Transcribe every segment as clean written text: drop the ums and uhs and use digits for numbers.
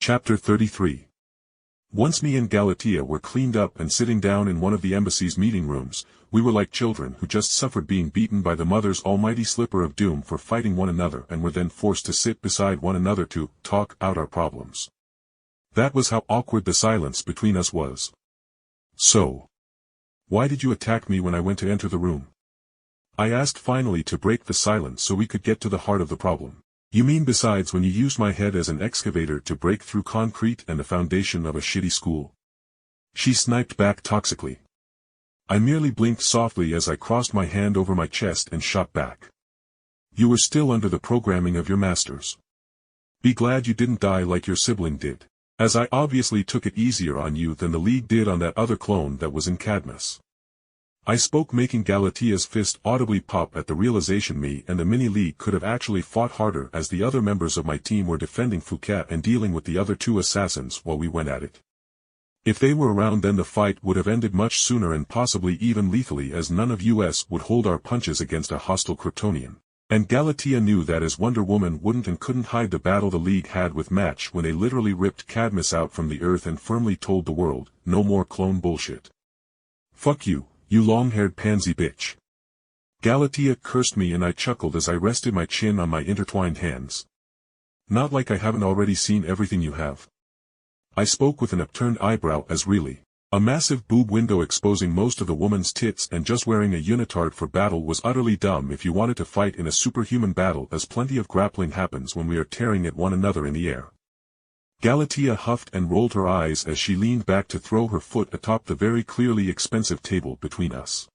Chapter 33. Once me and Galatea were cleaned up and sitting down in one of the embassy's meeting rooms, we were like children who just suffered being beaten by the mother's almighty slipper of doom for fighting one another and were then forced to sit beside one another to talk out our problems. That was how awkward the silence between us was. So, why did you attack me when I went to enter the room? I asked finally to break the silence so we could get to the heart of the problem. You mean besides when you used my head as an excavator to break through concrete and the foundation of a shitty school? She sniped back toxically. I merely blinked softly as I crossed my hand over my chest and shot back. You were still under the programming of your masters. Be glad you didn't die like your sibling did, as I obviously took it easier on you than the League did on that other clone that was in Cadmus. I spoke, making Galatea's fist audibly pop at the realization me and the mini-league could have actually fought harder, as the other members of my team were defending Fouquet and dealing with the other two assassins while we went at it. If they were around, then the fight would have ended much sooner and possibly even lethally, as none of us would hold our punches against a hostile Kryptonian. And Galatea knew that, as Wonder Woman wouldn't and couldn't hide the battle the League had with Match when they literally ripped Cadmus out from the earth and firmly told the world, no more clone bullshit. Fuck you. You long-haired pansy bitch. Galatea cursed me and I chuckled as I rested my chin on my intertwined hands. Not like I haven't already seen everything you have. I spoke with an upturned eyebrow, as really. A massive boob window exposing most of the woman's tits and just wearing a unitard for battle was utterly dumb if you wanted to fight in a superhuman battle, as plenty of grappling happens when we are tearing at one another in the air. Galatea huffed and rolled her eyes as she leaned back to throw her foot atop the very clearly expensive table between us.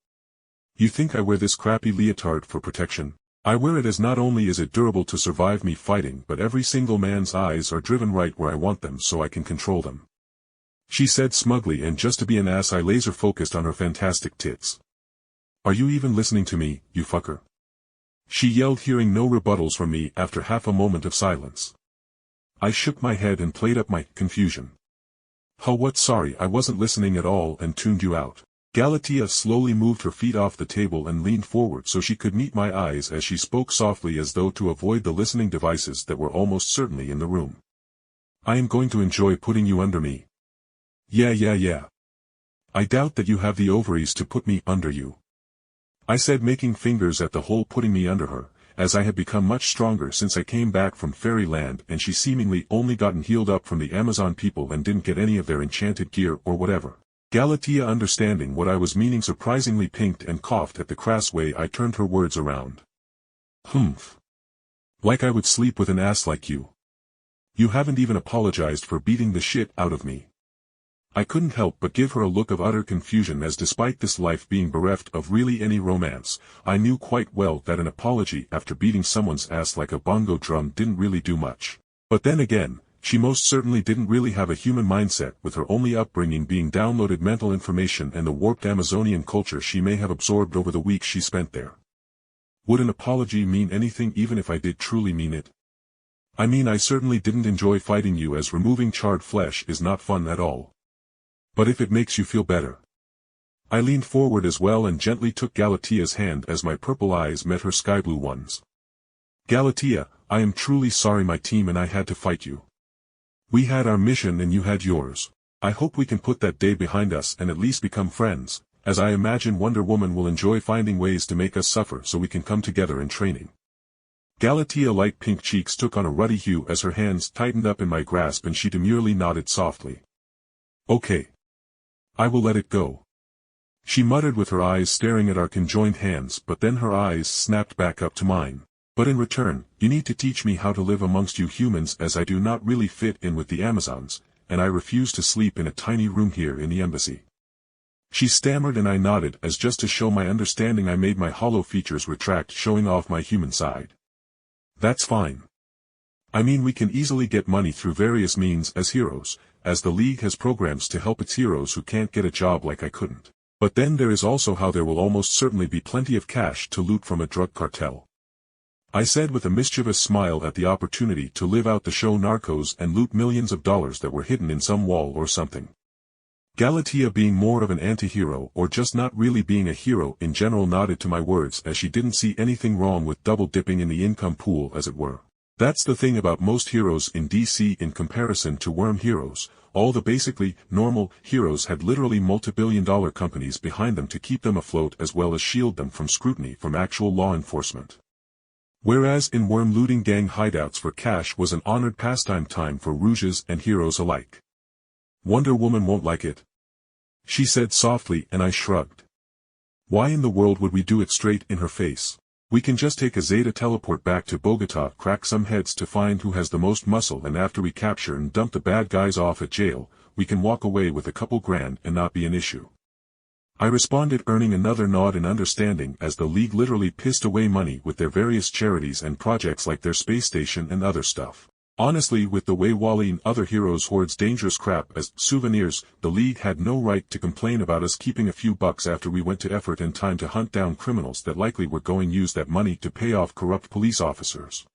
You think I wear this crappy leotard for protection? I wear it as not only is it durable to survive me fighting, but every single man's eyes are driven right where I want them so I can control them. She said smugly, and just to be an ass I laser focused on her fantastic tits. Are you even listening to me, you fucker? She yelled, hearing no rebuttals from me after half a moment of silence. I shook my head and played up my confusion. Huh, what? Sorry, I wasn't listening at all and tuned you out. Galatea slowly moved her feet off the table and leaned forward so she could meet my eyes as she spoke softly, as though to avoid the listening devices that were almost certainly in the room. I am going to enjoy putting you under me. Yeah. I doubt that you have the ovaries to put me under you. I said, making fingers at the hole putting me under her, as I had become much stronger since I came back from fairyland and she seemingly only gotten healed up from the Amazon people and didn't get any of their enchanted gear or whatever. Galatea, understanding what I was meaning, surprisingly pinked and coughed at the crass way I turned her words around. Humph. Like I would sleep with an ass like you. You haven't even apologized for beating the shit out of me. I couldn't help but give her a look of utter confusion, as despite this life being bereft of really any romance, I knew quite well that an apology after beating someone's ass like a bongo drum didn't really do much. But then again, she most certainly didn't really have a human mindset, with her only upbringing being downloaded mental information and the warped Amazonian culture she may have absorbed over the weeks she spent there. Would an apology mean anything even if I did truly mean it? I mean, I certainly didn't enjoy fighting you, as removing charred flesh is not fun at all. But if it makes you feel better. I leaned forward as well and gently took Galatea's hand as my purple eyes met her sky blue ones. Galatea, I am truly sorry my team and I had to fight you. We had our mission and you had yours. I hope we can put that day behind us and at least become friends, as I imagine Wonder Woman will enjoy finding ways to make us suffer so we can come together in training. Galatea's light pink cheeks took on a ruddy hue as her hands tightened up in my grasp and she demurely nodded softly. Okay. I will let it go. She muttered with her eyes staring at our conjoined hands, but then her eyes snapped back up to mine. But in return, you need to teach me how to live amongst you humans, as I do not really fit in with the Amazons, and I refuse to sleep in a tiny room here in the embassy. She stammered and I nodded, as just to show my understanding I made my hollow features retract, showing off my human side. That's fine. I mean, we can easily get money through various means as heroes, as the League has programs to help its heroes who can't get a job like I couldn't. But then there is also how there will almost certainly be plenty of cash to loot from a drug cartel. I said with a mischievous smile at the opportunity to live out the show Narcos and loot millions of dollars that were hidden in some wall or something. Galatea, being more of an anti-hero or just not really being a hero in general, nodded to my words, as she didn't see anything wrong with double dipping in the income pool, as it were. That's the thing about most heroes in DC in comparison to Worm heroes. All the basically normal heroes had literally multi-billion-dollar companies behind them to keep them afloat as well as shield them from scrutiny from actual law enforcement. Whereas in Worm, looting gang hideouts for cash was an honored pastime time for rouges and heroes alike. Wonder Woman won't like it, she said softly, and I shrugged. Why in the world would we do it straight in her face? We can just take a Zeta teleport back to Bogota, crack some heads to find who has the most muscle, and after we capture and dump the bad guys off at jail, we can walk away with a couple grand and not be an issue. I responded, earning another nod in understanding, as the League literally pissed away money with their various charities and projects like their space station and other stuff. Honestly, with the way Wally and other heroes hoards dangerous crap as souvenirs, the League had no right to complain about us keeping a few bucks after we went to effort and time to hunt down criminals that likely were going to use that money to pay off corrupt police officers.